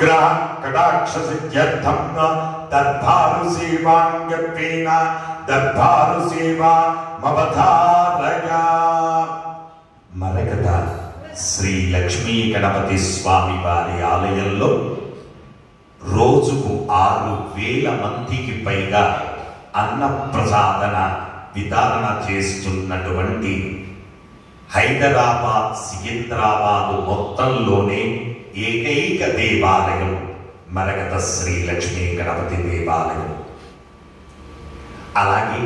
అనుగ్రహ కటాక్ష సిద్ధ్యర్థం దర్భారు సేవాంగత్వేన దర్భారు సేవా మవధారయా. మరకత శ్రీ లక్ష్మీ గణపతి స్వామి వారి ఆలయంలో రోజుకు 6,000 మందికి పైగా అన్న ప్రసాదన వితరణ చేస్తున్నటువంటి హైదరాబాద్ సికింద్రాబాద్ మొత్తంలోనే ఏకైక దేవాలయం మరకత శ్రీ లక్ష్మీ గణపతి దేవాలయం. అలాగే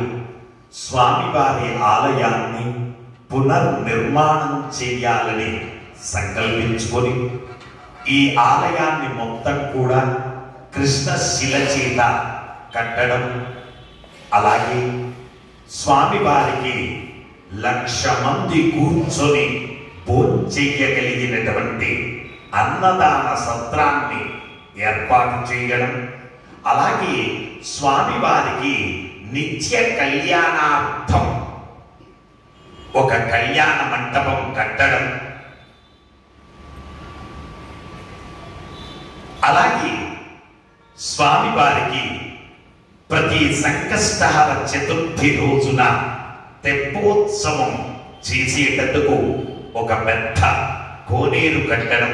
స్వామివారి ఆలయాన్ని పునర్నిర్మాణం చేయాలని సంకల్పించుకొని ఈ ఆలయాన్ని మొత్తం కూడా కృష్ణశిల చేత కట్టడం, అలాగే స్వామివారికి 1,00,000 మంది కూర్చొని భోంచెయ్యగలిగినటువంటి అన్నదాన సత్రాన్ని ఏర్పాటు చేయడం, అలాగే స్వామివారికి నిత్య కళ్యాణార్థం ఒక కళ్యాణ మంటపం కట్టడం, అలాగే స్వామివారికి ప్రతి సంకష్టహర చతుర్థి రోజున తెప్పోత్సవం చేసేటందుకు ఒక పెద్ద కోనేరు కట్టడం,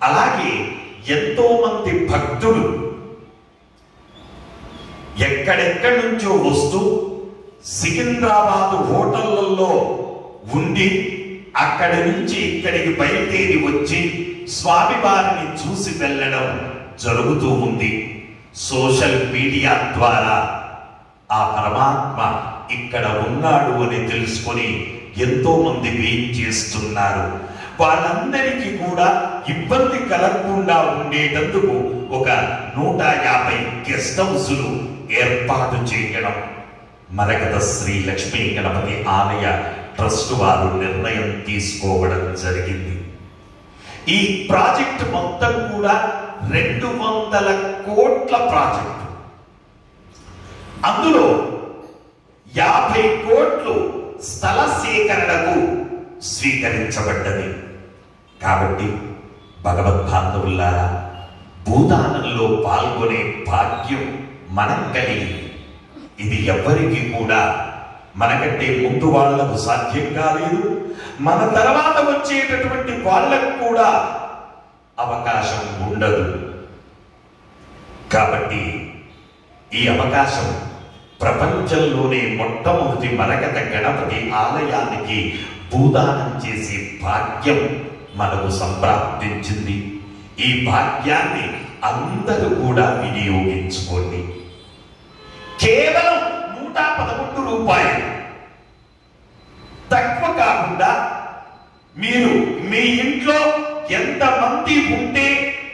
అలాగే ఎంతో మంది భక్తులు ఎక్కడెక్కడి నుంచో వస్తూ సికింద్రాబాద్ హోటళ్లలో ఉండి అక్కడి నుంచి ఇక్కడికి బయలుదేరి వచ్చి స్వామివారిని చూసి వెళ్ళడం జరుగుతూ ఉంది. సోషల్ మీడియా ద్వారా ఆ పరమాత్మ ఇక్కడ ఉన్నాడు అని తెలుసుకొని ఎంతో మంది వెయిట్ చేస్తున్నారు. వాళ్ళందరికీ కూడా ఇబ్బంది కలగకుండా ఉండేటందుకు ఒక 150 గెస్ట్ హౌసులు ఏర్పాటు చేయడం మరకత శ్రీ లక్ష్మీ గణపతి ఆలయ ట్రస్ట్ వారు నిర్ణయం తీసుకోవడం జరిగింది. ఈ ప్రాజెక్టు మొత్తం కూడా 200 కోట్ల ప్రాజెక్టు. అందులో 50 కోట్లు స్థల సేకరణకు స్వీకరించబడ్డది. కాబట్టి భగవద్బాంధవులారా, భూదానంలో పాల్గొనే భాగ్యం మనం కలిగి, ఇది ఎవ్వరికి కూడా మనకంటే ముందు వాళ్లకు సాధ్యం కాలేదు, మన తర్వాత వచ్చేటటువంటి వాళ్ళకు కూడా అవకాశం ఉండదు. కాబట్టి ఈ అవకాశం ప్రపంచంలోనే మొట్టమొదటి మరకత గణపతి ఆలయానికి భూదానం చేసే భాగ్యం మనకు సంప్రాప్తించింది. ఈ భాగ్యాన్ని అందరూ కూడా వినియోగించుకోండి. కేవలం 111 రూపాయలు తక్కువ కాకుండా మీరు మీ ఇంట్లో ఎంతమంది ఉంటే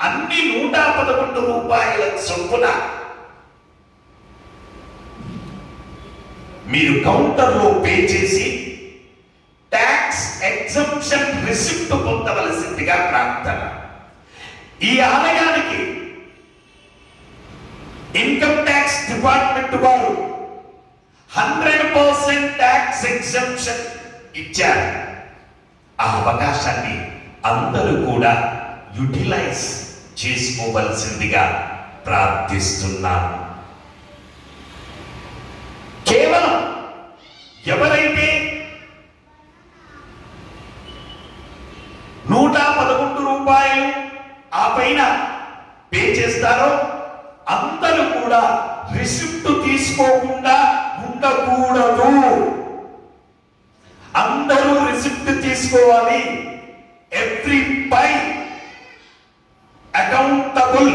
అన్ని 111 రూపాయల చొప్పున మీరు కౌంటర్లో పే చేసి ట్యాక్స్ ఎగ్జంప్షన్ రిసిప్ట్ పొందవలసిందిగా ప్రార్థన. ఈ ఆలయానికి ఇన్కమ్ ట్యాక్స్ డిపార్ట్మెంట్ వారు 100% ట్యాక్స్ ఎగ్జంప్షన్ ఇచ్చారు. ఆ అవకాశాన్ని అందరూ కూడా యూటిలైజ్ చేసుకోవలసిందిగా ప్రార్థిస్తున్నాను. కేవలం ఎవరైతే 111 రూపాయలు ఆ పైన పే చేస్తారో అందరూ కూడా రిసిప్ట్ తీసుకోకుండా ఉండకూడదు. అందరూ రిసిప్ట్ తీసుకోవాలి. ఎవ్రీ పై అకౌంటబుల్.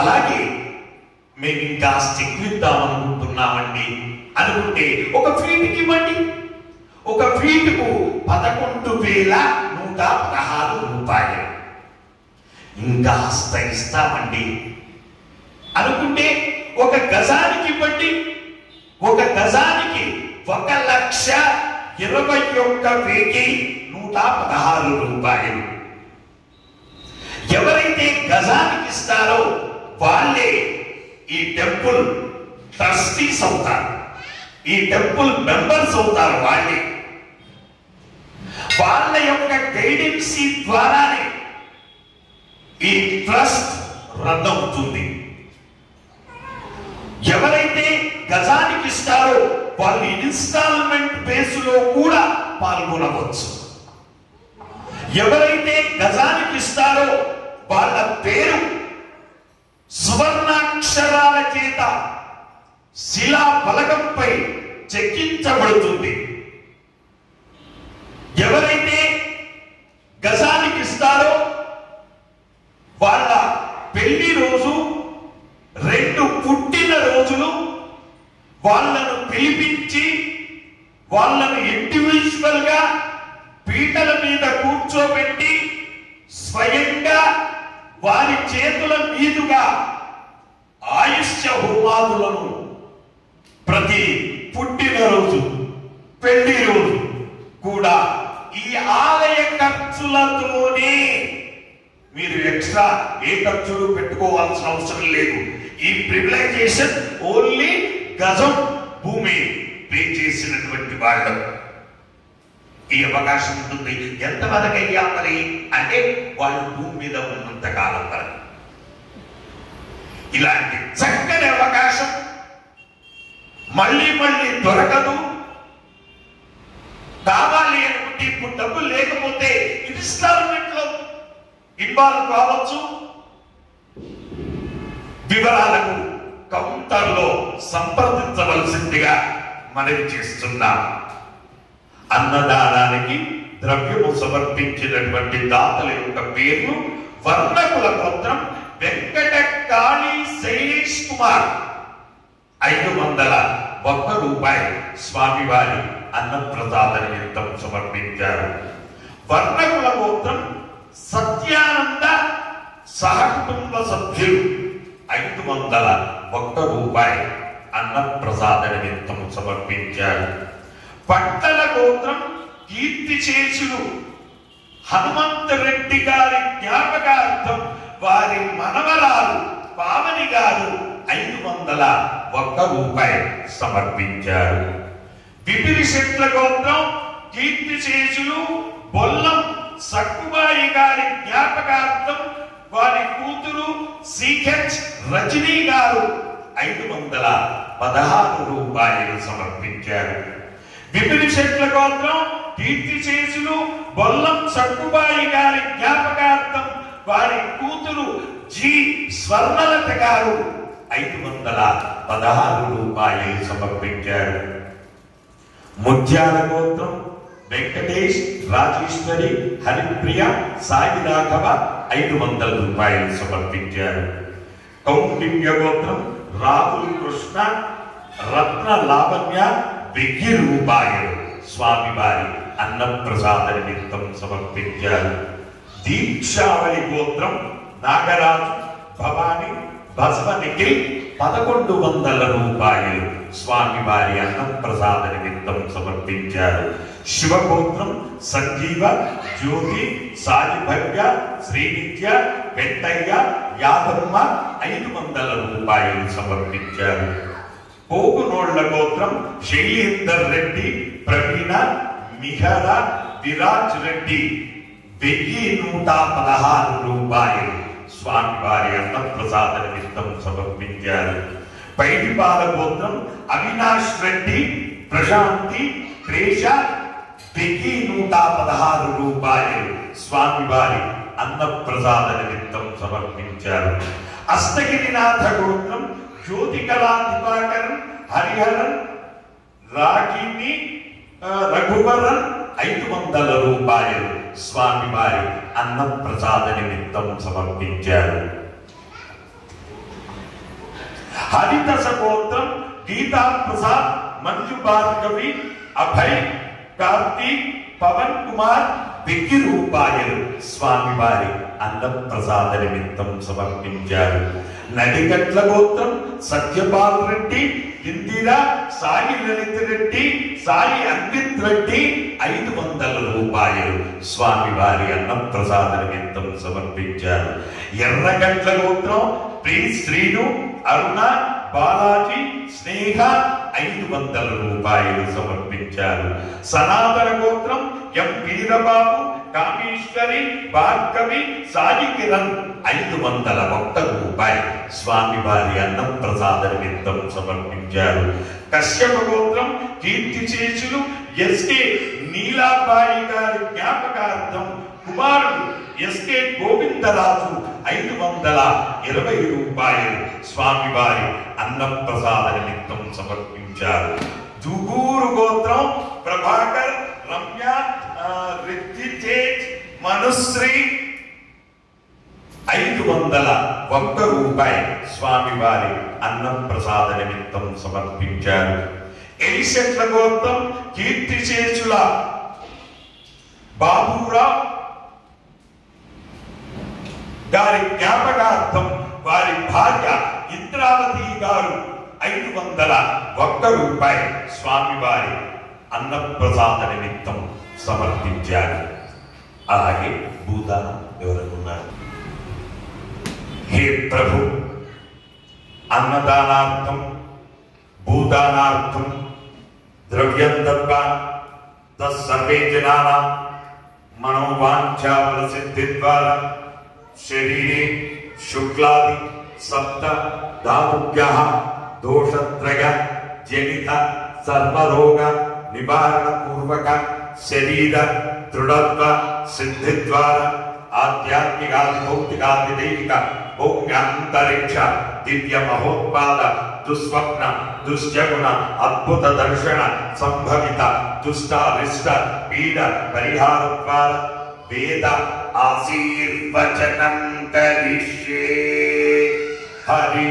అలాగే మేము ఇంకా స్టిక్కిద్దాం అనుకుంటున్నామండి అనుకుంటే ఒక ఫీట్కి ఇవ్వండి. ఒక ఫీటుకు 11,116 రూపాయలు. ఇంకా ఇస్తామండి అనుకుంటే ఒక గజానికి ఇవ్వండి. ఒక గజానికి 1,21,116 రూపాయలు. ఎవరైతే గజానికి ఇస్తారో వాళ్ళే ఈ టెంపుల్ ట్రస్టీస్ అవుతారు, ఈ టెంపుల్ మెంబర్స్ అవుతారు. వాళ్ళ యొక్క గైడెన్సీ ద్వారానే ఈ ట్రస్ట్ రద్దవుతుంది. ఎవరైతే గజానికి ఇస్తారో వాళ్ళు ఇన్స్టాల్మెంట్ బేస్లో కూడా పాల్గొనవచ్చు. ఎవరైతే గజానికి ఇస్తారో వాళ్ళ పేరు సువర్ణాక్షరాల చేత శిలా ఫలకంపై చెక్కించబడుతుంది. ఎవరైతే గజానికి ఇస్తారో వాళ్ళ పెళ్లి రోజు 2 పుట్టిన రోజులు వాళ్ళను పిలిపించి వాళ్ళను ఇండివిజువల్ గా పీటల మీద కూర్చోబెట్టి స్వయంగా వారి చేతుల మీదుగా ఆయుష్య హోమాదులను ప్రతి పుట్టినరోజు పెళ్లి రోజు కూడా ఈ ఆలయ ఖర్చులతోనే, మీరు ఎక్స్ట్రా ఏ ఖర్చులు పెట్టుకోవాల్సిన అవసరం లేదు. ఈ ప్రివిలైజేషన్ ఓన్లీ గజం భూమి పే చేసినటువంటి వాళ్ళు ఈ అవకాశం ఉంటుంది. ఎంతవరకు అయ్యా మరి అంటే వాళ్ళు భూమి మీద ఉన్నంత కాలం వరకు. ఇలాంటి చక్కని అవకాశం మళ్ళీ మళ్ళీ దొరకదు. కావాలి అనుకుంటే ఇప్పుడు డబ్బులు లేకపోతే ఇన్స్టాల్మెంట్ లో ఇన్వాల్వ్ కావచ్చు. వివరాలకు కౌంటర్లో సంప్రదించవలసిందిగా మనవి చేస్తున్నాం. అన్నదానానికి ద్రవ్యము సమర్పించినటువంటి దాతల యొక్క పేర్లు వర్ణకుల గోత్రం వెంకట కాళీ శైలేష్ కుమార్ 501 రూపాయలు స్వామివారి అన్నప్రసాద నిమిత్తం సమర్పించారు. వర్ణకుల గోత్రం సత్యానంద సహకుటుంబ సభ్యులు 501 రూపాయలు అన్నప్రసాద నిమిత్తం సమర్పించారు. పట్టల గోత్రం కీర్తిశేషులు హనుమంతరెడ్డి గారి జ్ఞాపకార్థం వారి మనవరాలు పావని గారు 501 రూపాయలు సమర్పించారు. బిపిరి శెట్ల గోత్రం కీర్తిశేషులు బొల్లం సక్కుబాయి గారి జ్ఞాపకార్థం వారి కూతురు సిహెచ్ రజనీ గారు 516 రూపాయలు సమర్పించారు. బిపిరి శెట్ల గోత్రం కీర్తిశేషులు బొల్లం సక్కుబాయి గారి జ్ఞాపకార్థం వారి కూతురు జి స్వర్ణలత గారు 516 రూపాయలు సమర్పించారు. ముత్యాల గోత్రం వెంకటేష్ రాజేశ్వరి హరిప్రియ సాయి రాఘవ 500 రూపాయలు సమర్పించారు. కౌండిన్య గోత్రం రాహుల్ కృష్ణ రత్న లావణ్య 1000 రూపాయలు స్వామివారి అన్నప్రసాద నిమిత్తం సమర్పించారు. దీక్షావళి గోత్రం నాగరాజు భవాని బసవ నిఖిల్ 1100 రూపాయలు స్వామివారి అన్నప్రసాద నిమిత్తం సమర్పించారు. శివగోత్రం సంజీవ జ్యోతి సాయి భవ్య శ్రీనిత్య వెంటయ్య యాదమ్మ 500 రూపాయలు సమర్పించారు. పోగునోళ్ల గోత్రం శైలేందర్ రెడ్డి ప్రవీణ మిహర విరాజ్ రెడ్డి 1116 రూపాయలు స్వామివారి అన్నప్రసాద నిమిత్తం సమర్పించారు. పైడిపాల గోత్రం అవినాష్ రెడ్డి ప్రశాంతి క్రేష 1116 రూపాయలు స్వామివారి అన్నప్రసాద నిమిత్తం సమర్పించారు. అష్టగిరినాథ గోత్రం జ్యోతికళా దివాకరన్ హరిహరన్ రాగిని రఘువరన్ 500 రూపాయలు స్వామివారి అన్నప్రసాద నిమిత్తం సమర్పించారు. హరిదశ గోత్రం గీతా ప్రసాద్ మంజు భార్గవి అభయ్ కార్తీక్ పవన్ కుమార్ 1000 రూపాయలు స్వామివారి అన్నప్రసాద నిమిత్తం సమర్పించారు. నడిగట్ల గోత్రం సత్యపాల్ రెడ్డి ఇందిరా సాయి లలిత రెడ్డి సాయి అంకిత్ రెడ్డి 500 రూపాయలు స్వామివారి అన్నప్రసాద నిమిత్తం సమర్పించారు. ఎర్రగట్ల గోత్రం ప్రీ శ్రీను అరుణ బాలాజీ స్నేహ 500 రూపాయలు సమర్పించారు. సనాతన గోత్రం ఎం వీరబాబు కామేశ్వరి, భార్గవి, సాయి కిరణ్ 501 రూపాయలు స్వామి వారి అన్నప్రసాద నిమిత్తం సమర్పించారు. కశ్యప గోత్రం కీర్తిశేషులు ఎస్కే నీలాబాయి గారి జ్ఞాపకార్థం కుమారుడు ఎస్కే గోవిందరాజు 520 రూపాయలు స్వామి వారి అన్నప్రసాద నిమిత్తం సమర్పించారు. దుగూరు గోత్రం ప్రభాకర్, రమ్య, రిద్దితేజ్, మనుశ్రీ 501 రూపాయలు స్వామి వారి అన్నప్రసాద నిమిత్తం సమర్పించారు. ఎలిశెట్ల గోత్రం కీర్తిశేషుల బాబురావు గారి జ్ఞాపకార్థం వారి భార్య ఇంద్రావతి గారు 501 రూపాయలు స్వామి వారి అన్నప్రసాద నిమిత్తం సమర్పించారు. అలాగే భూదానం ఎవరనున్నారు? హే ప్రభు, అన్నదానార్థం, భూదానార్థం ద్రవ్యం దత్వా తస్సర్వే జనానాం మనోవాంఛాఫల సిద్ధి ద్వారా శరీరే శుక్లాది సప్త ధాతుభ్యః దోషత్రయ జనిత సర్వరోగ నివారణ పూర్వక శరీర దృఢత్వ సిద్ధి ద్వారా ఆధ్యాత్మికాది భౌతికాది దైవిక భౌమ్యాంతరిక్ష దివ్య మహోత్పాద దుస్వప్న దుశ్చగుణ అద్భుత దర్శన సంభవిత దుష్టారిష్ట పీడ పరిహార ద్వారా వేద ఆశీర్వచనం కరిష్యే. హరి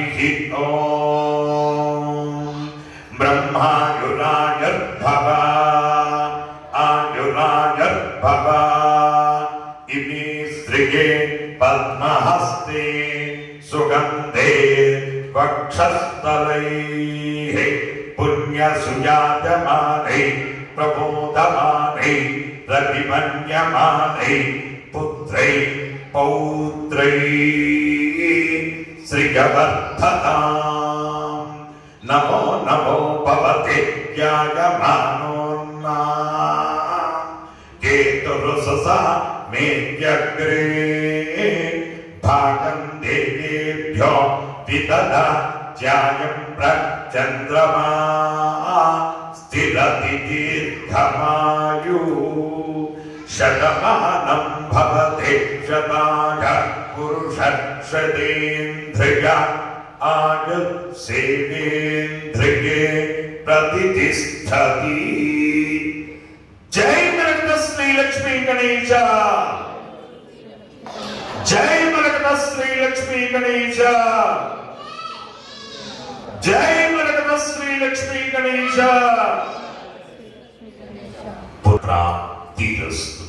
ఓం. బ్రహ్మాయురాయుర్భవ ఆయురాయుర్భవ ఇమి శ్రీగే పద్మహస్తే సుగంధే వక్షస్థలైః పుణ్యసుజాయమానైః ప్రబోధమానైః ప్రతిమన్యమానైః పుత్రైః పౌత్రైః శ్రియవర్ధతాం. నమో నమో భవతే ధ్యాయమానోన్నాం కేతురుససా మేత్యగ్రే భాగం దేవేభ్యో విదదా ధ్యాయం ప్రచంద్రమా స్థిరతి దీర్ఘమాయు శతమానం భవతే శతాయ పురుష శతేంద్రియ ఆయు సేవేంద్రియే ప్రతిష్టతి. జై మరకత శ్రీ లక్ష్మీ గణేశ, జై మరకత శ్రీ లక్ష్మీ గణేశ, జై మరకత శ్రీ లక్ష్మీ గణేశ. పుత్రాప్తిరస్తు.